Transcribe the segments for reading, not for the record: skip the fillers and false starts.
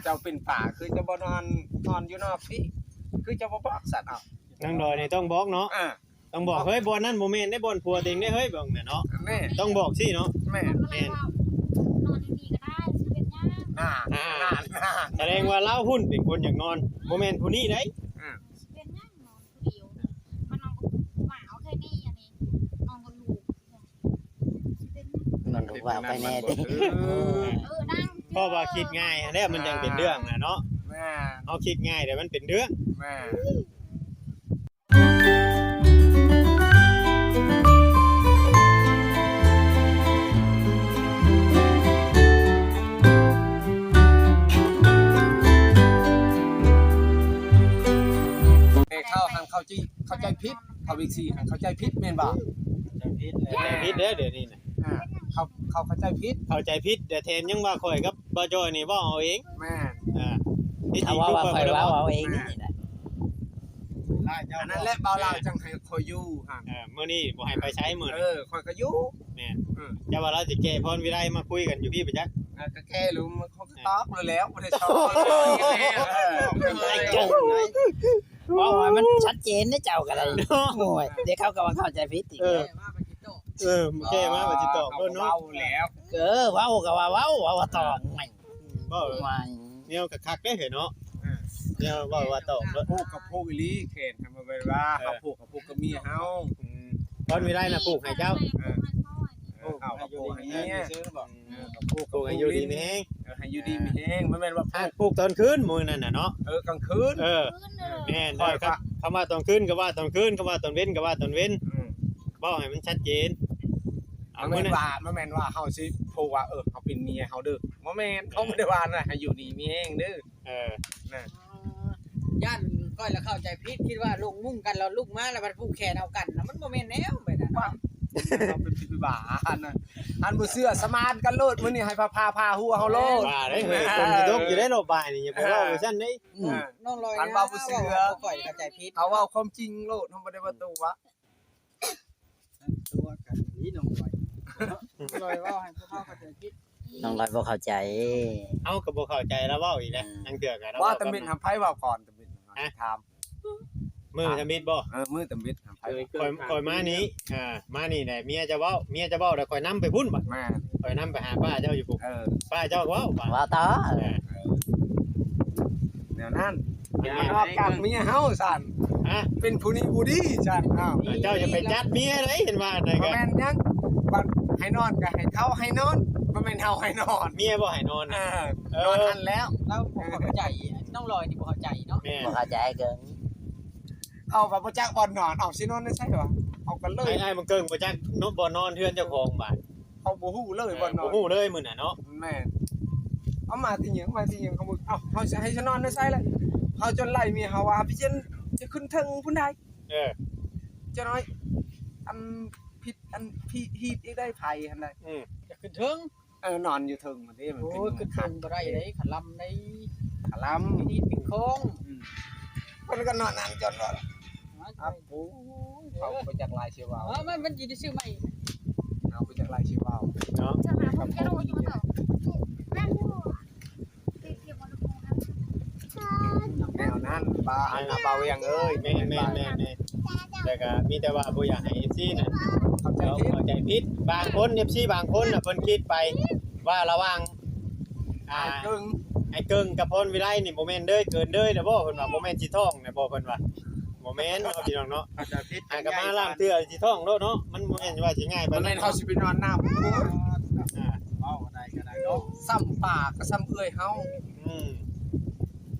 เจ้าเป็นป่าคือจะบ่นอนอยู่นอกพี่คือจะบ่บอกสัตว์เอานางดอยนี่ต้องบอกเนาะต้องบอกเฮ้ยบ่นั้นบ่แม่นได้บ่ผัวติงได้เฮ้ยบ่แม่นเนาะแม่ต้องบอกสิเนาะแม่นอนดีๆก็ได้เป็นย่างแสดงว่าเล่าหุ้นเป็นคนอยากนอนบ่แม่นผู้นี้ได้เป็นย่างนอนผู้เดียวมันนอนหมาเอาแค่นี้อันนี้นอนบนลูกมันก็ว่าไปแน่ตินั่งเพราะว่าคิดง่ายแล้วมันยังเป็นเรื่องน่ะเนาะแม่เฮาคิดง่ายแต่มันเป็นเรื่องแม่เข้าใจผิดเขาวิกซี่เข้าใจผิดแม่นบ่ผิดเด้อเดี๋ยวนี้น่ะเขาเข้าใจผิดแต่แทนยังว่าข่อยกับบ่จอยนี่เว้าเอาเองแม่ที่จริงว่าข่อยเว้าเอาเองนี่แหละอันนั้นแหละเบาลาวจังให้ข่อยอยู่หั่นมื้อนี้บ่ให้ไปใช้มื้อข่อยก็อยู่แม่นจะว่าเราสิแก้พรวิไลมาคุยกันอยู่พี่ปะจ๊ะก็แค่รู้มันเขาก็ตอบแล้วบ่ได้ชอบว่ามันชัดเจนนะเจ้ากันเลยโอ้ยเดี๋ยวเขาก็ว่าเข้าใจผิดอีกแก้มาบ่สิตอบเพิ่นเนาะแล้วเว้าก็ว่าตอบไม่เนี่ยคักๆได้เห็นเนาะเนี่ยว่าตอบพูกกับพูกอีหลีเข็นทำมาไว้ว่าเขาพูกกับพูกกับเมียเฮาตอนวิไลน่ะปลูกให้เจ้าเอาพูกให้เมียซื้อบ่ปลูกให้อยู่ดีมีแฮงให้อยู่ดีมีแฮงบ่แม่นว่าปลูกตอนคืนมื้อนั้นน่ะเนาะกลางคืนแม่นได้ครับคำว่าตอนคืนก็ว่าตอนคืนคำว่าตอนเว้นก็ว่าตอนเว้นบ่ให้มันชัดเจนบ่แม่นว่าเฮาสิพูกว่าเฮาเป็นเมียเฮาเด้อบ่แม่นเขาบ่ได้ว่านะให้อยู่ดีมีแฮงเด้อน่ะย่านก้อยแล้วเข้าใจผิดคิดว่าลงมุ่งกันแล้วลุกมาแล้วมันผูกแขนเอากันมันบ่แม่นแนวแบบนั้นเราเป็นพี่บ้าอันบ่เชื่อสมานกันโลดมื้อนี้ให้พาหัวเฮาโลดว่าได้เฮ้ยคนสิตกอยู่ได้รอบ่ายนี่อย่าไปเว้าว่าซั่นเด้น้องลอยอันว่าบ่เชื่อก้อยเข้าใจผิดเอาเว้าความจริงโลดเฮาบ่ได้ว่าตัววะตัวกันนี่น้องลอยเว้าให้พวกเฮาเข้าใจผิดน้องลอยบ่เข้าใจเอาก็บ่เข้าใจแล้วเว้าอีกแล้วจังเทื่อกันว่าตะมิดทำไผเว้าก่อนตะมิดถามมือทำมิดบ่มือตะมิดทำไผข่อยมานี้มานี่แหละเมียจะเว้าแล้วข่อยนำไปพุ่นบัดแม่ข่อยนำไปหาป้าเจ้าอยู่พุ่นป้าเจ้าเว้าว่าต่อแนวนั้นนอกจากเมียเฮาซั่นเป็นผู้นี้ผู้ดีซั่นเจ้าจะไปจัดเมียเด้เห็นว่าได้ก็แม่นยังบัดให้นอนก็ให้เขาให้นอนบ่แม่นเฮาให้นอนเมียบ่ให้นอนนอนทันแล้วเราบ่เข้าใจน้องลอยนี่บ่เข้าใจเนาะบ่เข้าใจเกินเอาว่าบ่จักบ่นอนเอาสินอนได้ใช่บ่เอากันเลยไอ้มันเกิงบ่จักบ่นอนเฮือนเจ้าของบาดเขาบ่ฮู้เลยบ่นอนบ่ฮู้เลยมื้อน่ะเนาะแม่เอามาติหยังเขาบ่เฮาสิให้ฉันนอนได้ใช่เลยเฮาจนไล่เมียเฮาว่าพี่ฉันจะขึ้นถึงพุ่นใดจะน้อยอันผิดอันพี่ฮีดอีกได้ไผหั่นได้จะขึ้นถึงนอนอยู่ถึงมันนี่มันขึ้นถึงบ่ได้ได้ขลำได้ขลำนี่ปิดโค้งมันก็นอนนั่นจนว่าปูเขาไปจากลายเชียววาวมันสิได้ซื้อใหม่เอาไปจากลายเชียววาวเนาะจะหาผมจะรู้อยู่เด้อแม่อยู่ติดบ่รู้แนวนั้นปลาอันปลาเวียงเอ้ยแม่แต่ก็มีแต่ว่าบ่อยากให้ FC น่ะเข้าใจผิดบางคน FC บางคนน่ะเพิ่นคิดไปว่าระหว่างไอ้เกิงกับพรวิไลนี่บ่แม่นเด้อเกินเด้อเด้อบ่เพิ่นว่าบ่แม่นสิท้องน่ะบ่เพิ่นว่าบ่แม่นเนาะพี่น้องเนาะเข้าใจผิดก็มาล่ามเตื้อสิท้องโลดเนาะมันบ่แม่นว่าสิง่ายปานนั้นเฮาสิไปนอนน้ำเว้าได้ก็ได้เนาะซ้ำปากก็ซ้ำเอื้อยเฮา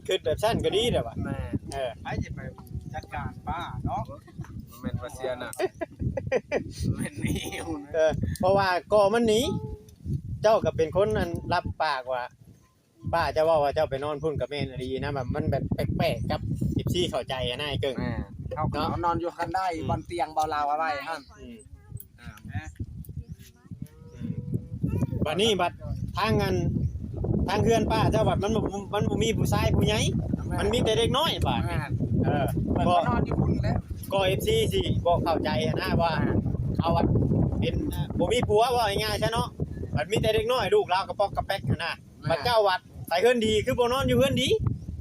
คิดแบบซั่นก็ดีเด้อว่ะแม่ไปสิไปจัดการป้าเนาะแม่นว่าเสียน่ะแม่นนี่เพราะว่าก็มันหนีเจ้าก็เป็นคนนั้นรับปากว่าป้าจะว่าเจ้าไปนอนพุ่นกับแม่นดีนะแบบมันแบบแปลกๆกับ14เข้าใจอ่ะนายเกิงเฮาก็นอนอยู่คันได้บนเตียงเบาลาวเอาไว้หั่นบัดนี้บัดทางเฮือนป้าเจ้าบัดมันบ่มีผู้ชายผู้ใหญ่มันมีแต่เด็กน้อยบาดก็นอนอยู่พุ่นแล้วก็ FC สิบ่เข้าใจนะว่าเขาเป็นบ่มีผัวว่าง่ายๆซะเนาะบัดมีแต่เด็กน้อยลูกเรากระปอกกระแป๊กนะบัดเจ้าวัด ไปเฮือนดีคือบ่นอนอยู่เฮือนดี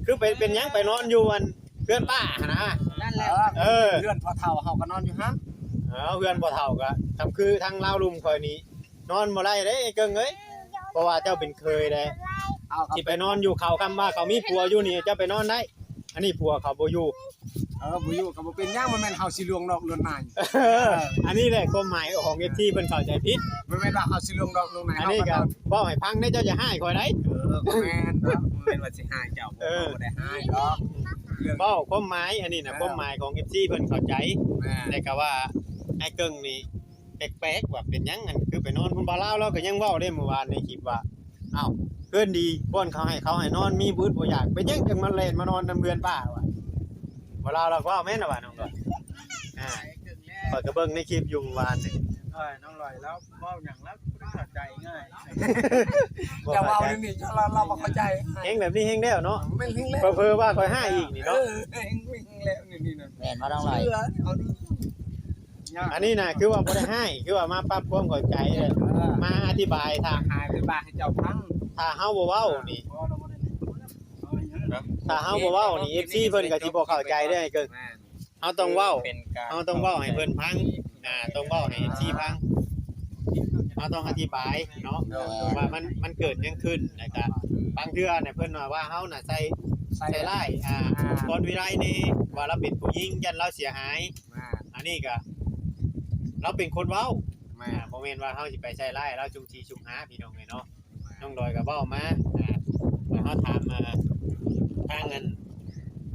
คือเป็นหยังไปนอนอยู่อันเฮือนป้าหั่นนะ นั่นแหละ เออ เพื่อนพอเฒ่าเฮาก็นอนอยู่หั่น เฮือนบ่เฒ่าก็ทำคือทางลาวลุมข่อยนี่นอนบ่ได้เด้ไอ้เกิงเอ้ยเพราะว่าเจ้าเป็นเคยเด้ เอาครับ สิไปนอนอยู่เขาคำว่าเขามีผัวอยู่นี่เจ้าไปนอนได้ อันนี้ผัวเขาบ่อยู่ บ่อยู่ก็บ่เป็นหยังมันแม่นเฮาสิลวงดอกลวนนาย อันนี้แหละความหมายของ FT เพิ่นเข้าใจผิด มันแม่นว่าเฮาสิลวงดอกลวงนาย อันนี้ก็เว้าให้ฟังได้เจ้าจะให้ข่อยได้ แม่นเนาะมันแม่นว่าสิหายเจ้าบ่ได้หายดอกเรื่อง เว้าความหมายอันนี้น่ะความหมายของ FT เพิ่นเข้าใจ แม่ แต่ก็ว่าไอ้เกิงนี่แปลกๆว่าเป็นหยังอันคือไปนอนพุ่นบ่ลาวเราก็ยังเว้าได้เมื่อวานในคลิปว่าอ้าวเพื่อนดีป้อนเขาให้นอนมีบืดบ่อยากเป็นหยังจังมาเล่นมานอนนำเรือนป้าวะบ่ลาวเราก็เว้าแม่นน่ะว่าน้องก็เปิดกระเบิ่งในคลิปอยู่เมื่อวานนี่ น้องลอยแล้วเว้าหยังแล้วเข้าใจง่าย จะเว้าเรื่องนี้เราบ่เข้าใจ เฮงแบบนี้เฮงแล้วเนาะ แม่นเฮงแล้ว เพิ่ว่าข่อยให้อีกนี่เนาะ เฮงแล้วนี่น่ะ แม่นบ่ต้องลอย เชื่อเอาดิ อันนี้น่ะคือว่าบ่ได้ให้คือว่ามาปรับความเข้าใจเลยมาอธิบายถ้า หายไปบ้านให้เจ้าฟัง ถ้าเฮาบ่เว้านี่ถ้าเฮาบ่เว้านี่ FC เพิ่นก็สิบ่เข้าใจเด้อไอ้เกิง แม่น เฮาต้องเว้า เป็นการ เฮาต้องเว้าให้เพิ่นฟังต้องเว้าให้ FC ฟังเฮาต้องอธิบายเนาะว่ามันเกิดหยังขึ้นแล้วก็บางเทื่อเนี่ยเพิ่นว่าเขาน่ะใส่ร้ายบอนวิไลนี่ว่าเราเป็นผู้หญิงยันเราเสียหาย แม่ อันนี้ก็เราเป็นคนเว้า แม่ บ่แม่นว่าเฮาสิไปใส่ร้ายเราจุงชีจุงหาพี่น้องเนาะน้องดอยก็เว้ามาว่าเฮาถามทางเงิน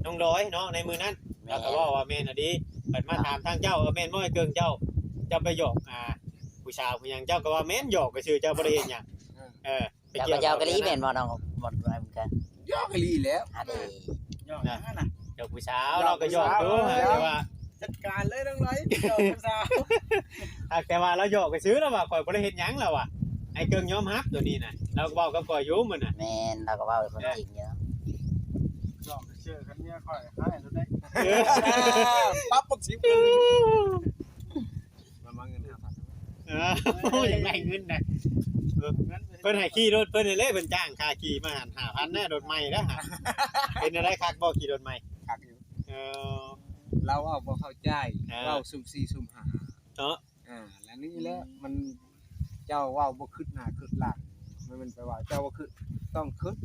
น้องดอยเนาะในมื้อนั้นเราก็เว้าว่าแม่นอะดีเปิดมาถามทางเจ้าแม่นบ่ให้เกิงเจ้าไปหยอกผู้ชายผู้หยังเจ้าก็ว่าแม่นหยอกก็ชื่อเจ้าบ่ได้เฮ็ดหยังไป เจ้าก็เจ้ากะลีแม่นบ่น้องบ่ได้เหมือนกัน ยอกลีแล้ว อันนี้ ย่อนั่นน่ะ เจ้าผู้สาวเราก็หยอกอยู่แต่ว่า จัดการเลยน้องลอยเจ้าภาษา แต่ว่าเราหยอกก็ซื้อแล้วว่าข่อยบ่ได้เฮ็ดหยังแล้วว่ะไอ้เกิงยอมรับตัวนี้น่ะเราก็เว้ากับข่อยอยู่มื้อน่ะ แม่นเราก็เว้าเป็นคนจริงอยู่ ย่อเชื่อกันเนี่ยค่อยให้แล้วได้ ปั๊บปักสิบเลยมันมาเงิน5,000 อย่างไรเงินนะเพิ่นให้ขี่รถเพิ่นเลยเพิ่นจ้างค่าขี่มาหัน5,000นะรถใหม่นะฮะเป็นอะไรคักบ่ขี่รถใหม่ คักอยู่ เออ เราเอาบ่เข้าใจ อ่า เว้าสุ่ม4สุ่ม5 เนาะ แล้วนี่แหละมันเจ้าเว้าบ่คิดหน้าคิดหลังมันแปลว่าเจ้าบ่คิดต้องคิด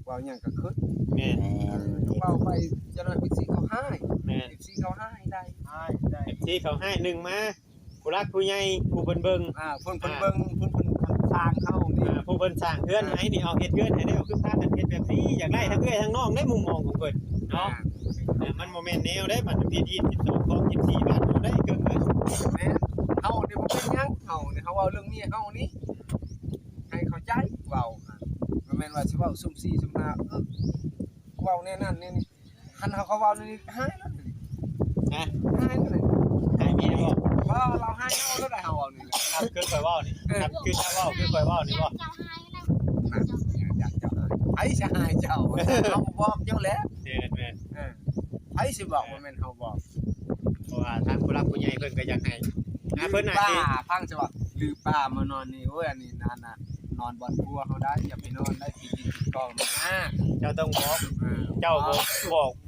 เว้าหยังก็คิด แม่น แม่น ต้องเว้าไปเจะนอนไปสิเขาให้ แม่น สิเขาให้ได้ ได้ ที่เขาให้หนึ่งมาผู้รักผู้ใหญ่ผู้เพิ่นเบิ่ง เพิ่นเบิ่งเพิ่นทางเข้านี่ ผู้เพิ่นสร้างเฮือนให้นี่เอาเฮ็ดเฮือนให้ได้เอาคือพากันเฮ็ดแบบนี้อยากได้ทั้งเอ้ยทั้งน้องได้มุมมองของเพิ่นเนาะมันบ่แม่นแนวได้มันพี่ที่12ของ14บาทเอาได้เกินเลย แม่นเฮานี่บ่เป็นหยังเฮานี่เฮาเว้าเรื่องเมียเฮานี่ให้เข้าใจเว้ามันแม่นว่าสิเว้าสุ่ม4สุ่ม5เว้าแน่นั่นนี่คันเฮาเขาเว้านี่ให้แล้วนี่ ฮะ ให้เลย ให้เมียบ่ ว่าเราให้เฮาแล้วได้เฮาเว้านี่แหละ ครับคือข่อยเว้านี่ครับคือเจ้าเว้าคือข่อยเว้านี่บ่ เจ้าให้แล้ว อยากเจ้าไผสิหายเจ้าเฮาบอกเจ้าแล้ว แม่น ไผสิบอกว่าแม่นเฮาบอก เพราะว่าทางผู้รักผู้ใหญ่เพิ่นก็อยากให้เพิ่นน่ะ ป้า สิ พังจะว่าลือป้ามานอนนี่โอ้ยอันนี้นานน่ะนอนบ่อนครัวเฮาได้อย่าไปนอนได้กินกองมา เจ้าต้องบอกเจ้า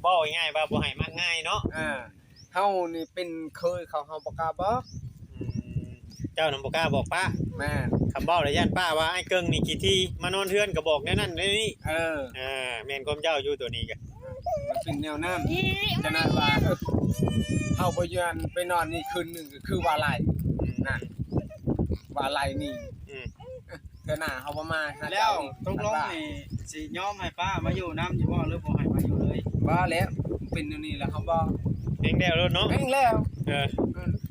บอกง่ายๆว่าบ่ให้มักง่ายเนาะ เฮานี่เป็นเคยเขาเฮาบ่กล้าบอก เจ้านำบ่กล้าบอกป้า แม่น คำเว้าระยะป้าว่าไอ้เกิงนี่กี่ที่มานอนเทือนก็บอกแน่นั่นแน่นี่แม่นความเจ้าอยู่ตัวนี้ก็ มันเป็นแนวนั้นฉะนั้นว่าเฮาบ่ยันไปนอนนี่คืนนึงก็คือว่าไหลนั่นว่าไหลนี่เทื่อหน้าเฮาบ่มา แล้วตกลงนี่สิยอมให้ป้ามาอยู่น้ำอยู่บ่หรือบ่ให้มาอยู่เลย บ่แล้วเป็นอยู่นี่แหละเฮาบ่ เองแล้วเนาะ แม่งแล้ว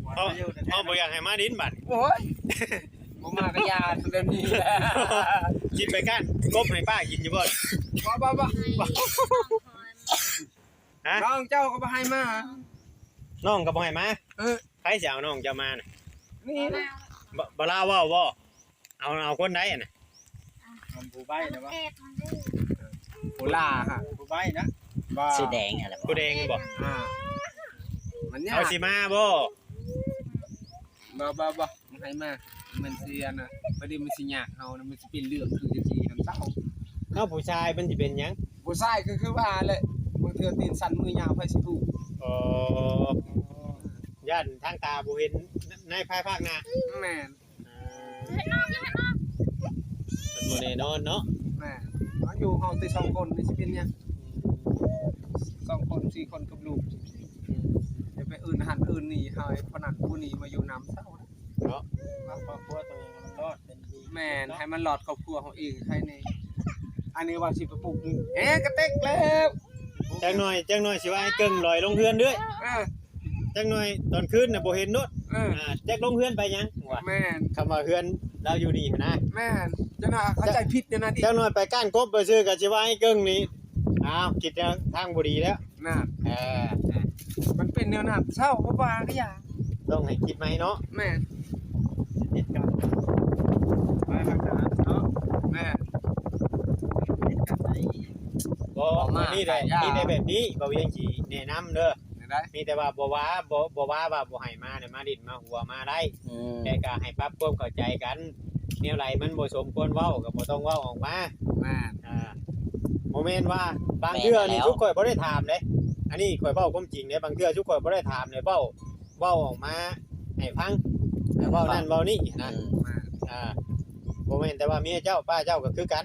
มาอยู่แต่ เฮาบ่อยากให้มาดินบัด โอ้ยบ่มาก็ยาเรื่องนี้แหละ กินไปกันกบให้ป้ากินอยู่บ่ บ่ ฮะ น้องเจ้าก็บ่ให้มา น้องก็บ่ให้มา เออ ใครสิเอาน้องเจ้ามาน่ะ นี่นะ บ่ลาเว้าบ่เอาคนใดอ่ะน่ะ มันผู้ใบนะวะ เอ็ดมันดื้อ โหลาฮะ ผู้ใบนะ บ่ สีแดงอะไรบ่ ผู้แดงบ่ มันยาก เอาสิมาบ่ บ่มันให้มามันเสียน่ะบ่ได้มันสิยากเฮานะมันสิเป็นเรื่องคือจะสิทำเศร้า เอ้าผู้ชายมันสิเป็นหยัง ผู้ชายคือว่าแหละบางเทื่อตีนสั่นมือยาวไผสิถูก อ๋อย่านทางตาบ่เห็นในภายภาคหน้า แม่น ให้นอกอย่าให้นอก มันบ่แน่นอนเนาะ แม่นเอาอยู่เฮาแต่2คนนี่สิเป็นหยัง2คน4คนกับลูกจะไปอื่นหันอื่นนี่เฮาให้พนันผู้นี้มาอยู่นำเศร้านะ เนาะ ว่าครอบครัวตัวเองมันรอดเป็นดี แม่นให้มันหลอดครอบครัวเฮาเองใครนี่อันนี้ว่าสิไปปลูกนี่กระเต็กแล้ว จังหน่อยสิว่าให้เกิงลอยลงเฮือนด้วย เออ จังหน่อยตอนคืนน่ะบ่เห็นโนด เออ จักลงเฮือนไปหยังว่า แม่น คำว่าเฮือนเราอยู่นี่นะ แม่นจะน่าเข้าใจผิดเดี๋ยวนั้นอีก จังหน่อยไปก้านกบไปซื้อก็สิว่าให้เกิงนี่อ้าวคิดทางบ่ดีแล้ว น่ะ เออ มันเป็นแนวนั้นเศร้าบ่ว่าก็อย่าง ต้องให้คิดใหม่เนาะ แม่น ติดกันไปพักกันเนาะ แม่น ติดกันได้ บ่นี่ได้แบบนี้บ่เวียงสิแนะนำเด้อ ได้ มีแต่ว่าบ่ว่าว่าบ่ให้มาเนี่ยมาดินมาหัวมาได้ แต่ก็ให้ปรับความเข้าใจกันแนวไหลมันบ่สมควรเว้าก็บ่ต้องเว้าออกมา แม่น โมเมนต์ว่าบางเทื่อนี่ทุกข่อยบ่ได้ถามเด้อันนี้ข่อยเว้าความจริงเด้บางเทื่อทุกข่อยบ่ได้ถามเลยเว้าออกมาให้ฟังเว้านั่นเว้านี่นะ แม่น บ่แม่นแต่ว่าเมียเจ้าป้าเจ้าก็คือกัน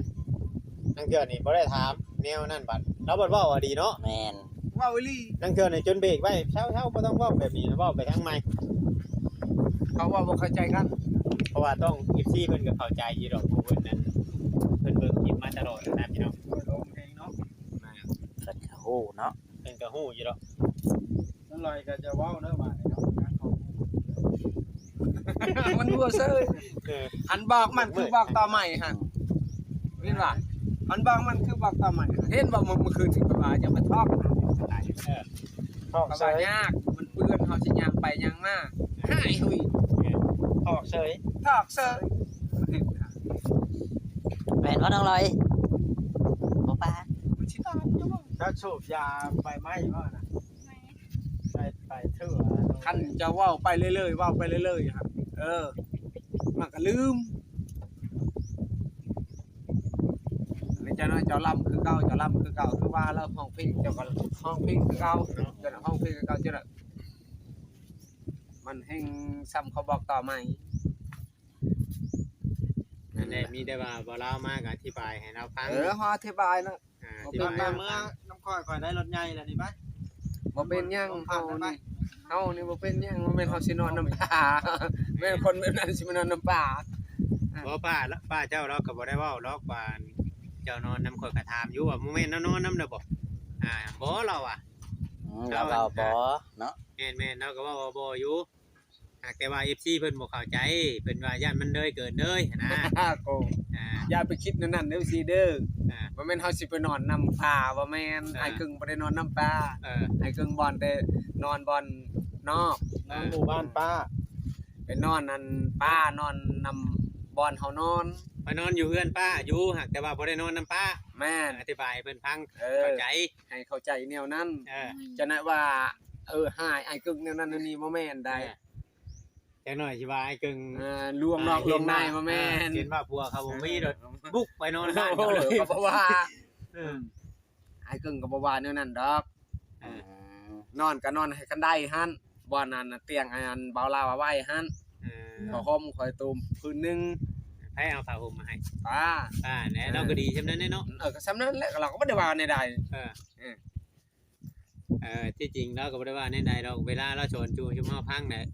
บางเทื่อนี่บ่ได้ถามแนวนั้นบัดเราบ่เว้าดีเนาะ แม่น ว้าวอีหลี บางเทื่อนี่จนเบรกไว้เช้าๆบ่ต้องเว้าแบบนี้นะเว้าไปทางใหม่ เขาว่าบ่เข้าใจกัน เพราะว่าต้อง FC เพิ่นก็เข้าใจอยู่ดอกผู้เพิ่นนั้นเพิ่นเบิ่งคลิปมาตลอดนะพี่น้อง ลงเพลงเนาะ เพิ่นก็ฮู้เนาะ เพิ่นก็ฮู้อยู่ดอก นั่นลอยก็จะเว้าเด้อว่าเนาะการของ มันบัวเซย เออ อันบอกมันคือบอกต่อใหม่ฮะเห็นว่าอันบอกมันคือบอกต่อใหม่เห็นว่าเมื่อคืนที่ว่าจะมาทอก ทอก ก็ เส ว่าย ยากมันเปื้อนเฮาสิย่างไปย่างมาหายหุย ทอกเสย ทอกเซยมันเห็นฮะ แม่นบ่น้องลอยบ่ป้า มันสิตายอยู่บ่ ถ้าสูบยาไปไหม้ว่าน่ะไปเถื่อ คันจะเว้าไปเรื่อยๆเว้าไปเรื่อยๆฮะมันก็ลืมแล้วเจ้าน้อยเจ้าล่ำคือเก่าเจ้าล่ำคือเก่าคือว่าแล้วห้องเพลงเจ้าก็ห้องเพลงคือเก่าเจ้าห้องเพลงคือเก่าเจ้าน่ะมันแห่งซ้ำเขาบอกต่อใหม่ นั่นแหละมีแต่ว่าบ่เล่ามาก็อธิบายให้เราฟัง เฮาอธิบายนะ อธิ ต บา อย น ให้ มา เรา เมื่อ ฟัง น้ำค่อยได้รถใหญ่แล้วนี่ป่ะ บ่เป็นหยังเฮานี่บ่เป็นหยังบ่แม่นเฮาสินอนน้ำป่าแม่นคนแบบนั้นสิมานอนน้ำป่า บ่ป้าเจ้าเราก็บ่ได้เว้าหรอกว่าเจ้านอนนำข่อยก็ถามอยู่ว่าโมเมนต์นอนนำเด้อบ่บ่เราอ่ะ เราก็บ่เนาะ แม่นๆเราก็เว้าว่าบ่อยู่หากแต่ว่า FC เพิ่นบ่เข้าใจเพิ่นว่าย่านมันเลยเกินเลยนะ โก อ่า อย่าไปคิดนั่นเด้อสิเด้อ อ่า บ่แม่นเฮาสิไปนอนน้ำป่าบ่แม่นไอ้กึ่งบ่ได้นอนน้ำป่า ไอ้กึ่งบ่อนแต่นอนบ่อนนอก หมู่บ้านป้า ไปนอนนั่นป่านอนนำบ่อนเฮานอน ไปนอนอยู่เฮือนป้าอยู่หากแต่ว่าบ่ได้นอนนำป้า แม่น อธิบายให้เพิ่นฟัง เออ เข้าใจ ให้เข้าใจแนวนั้น เออ จะนะว่าหายไอ้กึ่งแนวนั้นนี่บ่แม่นได้ จังหน่อยสิว่าไอ้กึ่ง ลวงนอกลวงในบ่แม่น เห็นว่าผัวเขาบ่มีรถบุกไปนอนบ้าน โอ้ เขาเลย ก็บ่ว่า เออ ไอ้กึ่งก็บ่ว่าแนวนั้นดอก เออ นอนก็นอนให้กันได้หั่นบ่อนนั้นน่ะเตียงอันเบาลาวเอาไว้หั่น เออ ข้าวห่มข่อยตูมพื้นหนึง ให้เอาผ้าห่มมาให้ ป้า แน่เราก็ดีใช่ไหมเนาะ ก็ซ้ำนั้นแหละเราก็บ่ได้ว่าในใด ที่จริงเราก็บ่ได้ว่าในใดเราเวลาเราชวนชูชุมเฮาพังเนี่ย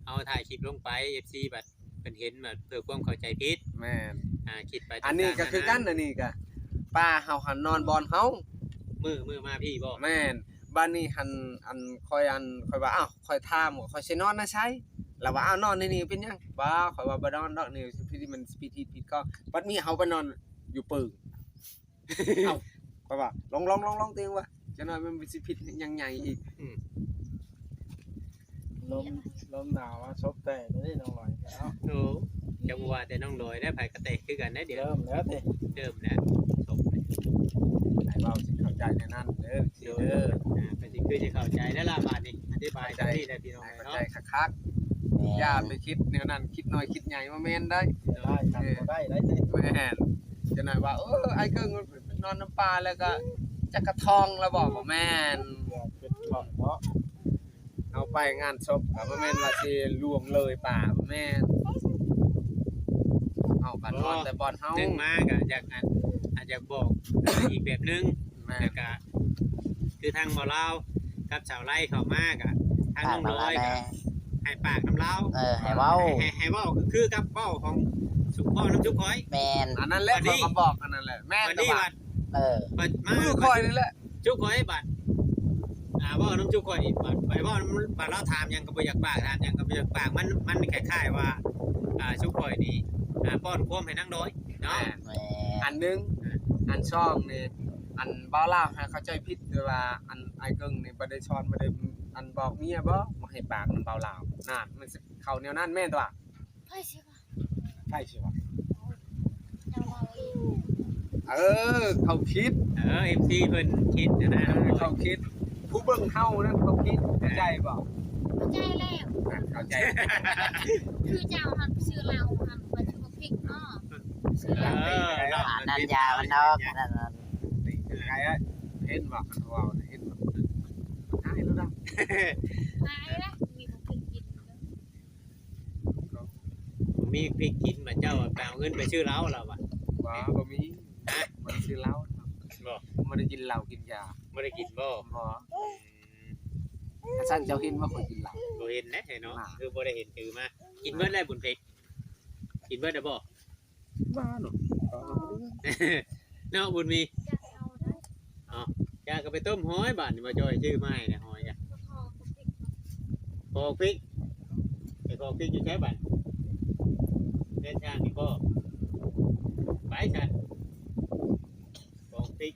เอาถ่ายคลิปลงไป FC บัดเพิ่นเห็นแบบเพื่อความเข้าใจผิด แม่น คิดไป อันนี้ก็คือกันอันนี้ก็ป้าเฮาหันนอนบ่อนเฮา มือมาพี่บ่ แม่นบ้านนี้หันค่อยว่าอ้าวค่อยถามว่าค่อยสินอนนะใช่แล้วว่าอ้าวนอนในนี่เป็นหยังบ่ค่อยว่าบ่นอนดอกนี่พี่มันผิดก็บัดนี้เฮาไปนอนอยู่ปึงเอ้าค่อยว่าลองเตียงว่าจะนอนมันสิผิดยังใหญ่อีก ลมหนาวซบแต่นี่น้องลอยแล้ว โอ้จังว่าแต่น้องลอยได้ไผกระเตะคือกันได้เดี๋ยว เริ่มแล้วเด้ เดิมแล้วจบ ให้เว้าสิเข้าใจในนั้นเด้อสิเด้อ เป็นสิคือจะเข้าใจได้ละบาดนี้อธิบายได้ได้พี่น้อง ให้เข้า เนาะ ใจคักๆอย่าไปคิดแนวนั้นคิดน้อยคิดใหญ่ว่าแม่นได้ ได้ครับได้เด้ แม่นจะหน่อยว่าไอ้เกิ้งมัน นอนน้ำปลาแล้วก็จักระทองแล้วบอกว่าแม่น เป็นบ่เนาะ เอาไปงานศพก็บ่แม่นว่าสิล่วงเลยป่าบ่แม่นเอากันนอนแต่บ่อนเฮา นึงมาก็อยากอาจจะบอกอีกแบบนึง แม่ แล้วก็คือทางบ่ลาวกับชาวไร่เข้ามาก็ทางน้องน้อยก็ให้ปากน้ำลาว ให้เว้า ให้เว้าคือกับเว้าของสุขเว้าน้ำจุกก้อย แม่น อันนั้นแหละ วันนี้ เขาก็บอกอันนั้นแหละแม่น วัน แต่ นี้ ว่า บัด บัดมา คือคอยนี่แหละ จุกก้อยบัดเว้าน้ำจุกก้อยบัดไปเว้าบัดเราถามหยังก็บ่อยากปากถามหยังก็บ่อยากปากมันคล้ายๆว่าจุกก้อยนี่ป้อนความให้นางน้อยเนาะ แม่น อันหนึงอันช่องนี่อันบ่าวลาวให้เข้าใจผิดหรือว่าอันไอ้เกิงนี่บ่ได้ช้อนบ่ได้อันบอกเมียบ่มาให้ปากมันบ่าวลาวนั่นมันสิเข้าแนวนั้นแม่นตัว เฮ้ยสิว่า ใช่สิวะ เจ้าเราอีก เขาคิด FC เพิ่นคิดนะ เขาคิด ผู้เบิ่งเฮานั่นเขาคิดเข้าใจบ่ เข้าใจแล้ว เข้าใจ คือเจ้าหันซื้อเราหันมาถือว่าพริกอ้อซื้อเรา นันยามันเนาะนั่น นี่คือใครอะเห็นบ่กันว่าเห็นบ่หายแล้วนะ หายละมีพริกกิน มีพริกกินมาเจ้าไปเอาเงินไปชื่อเราแล้วว่ะ ว่าบ่มีมันซื้อเหล้า บ่ บ่ได้กินเหล้ากินยา บ่ได้กินบ่ บ่ถ้าซั่นเจ้าเห็นว่าคนกินเหล้า บ่เห็นนะเนาะคือบ่ได้เห็นถือมากินเบิดแล้วบุญเพกกินเบิดได้บ่ บ้าเนาะ เนาะบุญมี จะเอาได้ ยาก็ไปต้มห้อยบาดนี่มาจอยชื่อไม้เนี่ยห้อยจ้ะ ก็พอกับพริก พอกพริกไอ้พอกพริกอยู่ใช้บาดเล่นช่างนี่บ่ไปฉันพอกพริก